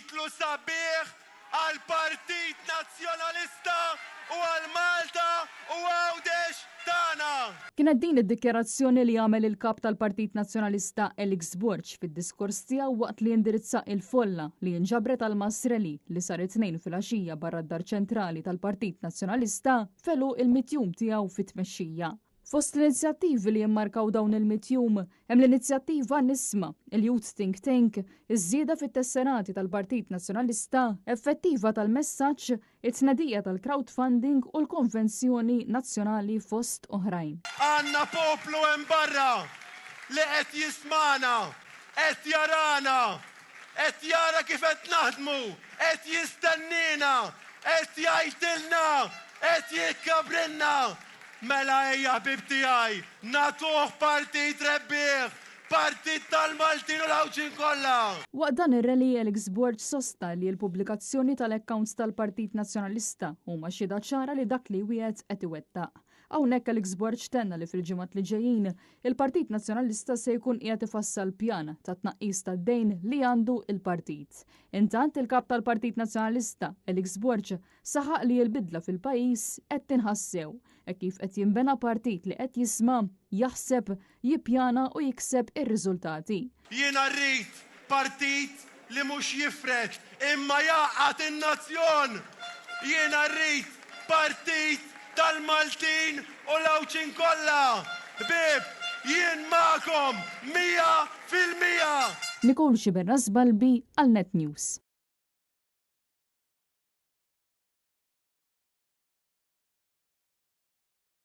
titlu sabiħ għal-Partit Nazzjonalista u għal-Malta u għawdex tana. Kienet din id-dikjarazzjoni li għamel il-kap tal-Partit Nazzjonalista Elix Borg fid-diskors tiegħu waqt li indirizza il-folla li nġabret għal-Masreli li sar it-tnejn fil-għaxija barra d-dar ċentrali tal-Partit Nazzjonalista felu il-mitjum tiegħu fit-tmexxija. Fost l-inizjattivi li jimmarkaw dawn il-mitjum, hemm l-inizjattiva Nisma, il-Youth Think Tank, iż-żieda fit-tesserati tal-Partit Nazzjonalista, effettiva tal-messaġġ, it-tnedija tal-crowdfunding u l-Konvenzjoni Nazzjonali fost oħrajn. Għanna poplu hemm barra li qed jismana, qed jarana, qed jara kif qed naħdmu, qed jistennina, qed jgħidilna, qed jikkabrinna. Mela ejja ħbib tiegħi, natuh partit rebbieħ, partit tal-Maltin u l-Awċin kollha. Waqt dan ir-reli Elix Borg sosta li l-pubblikazzjoni tal-accounts tal-Partit Nazzjonalista huma xhieda ċara li dak li wieħed qed iwettaq. Hawnhekk Elix Borg tenna li fil-ġimgħat li ġejjin il-Partit Nazzjonalista se jkun qiegħed ifassal pjan ta' tnaqqis tad-dejn li għandu il-partit. Intant il-kap tal-Partit Nazzjonalista Elix Borg saħaq li l-bidla fil-pajjiż qed tinħassew kif qed jinbena partit li qed jisma' jaħseb, jippjana u jikseb ir-riżultati. Jiena rrid partit li mhux jifret imma jaqgħad in-nazzjon. Jiena rrid partit tal-Maltin u l-Awċin kollha. Bib, jien magħkom 100%. Nikol Xiberras Balbi għal Net News.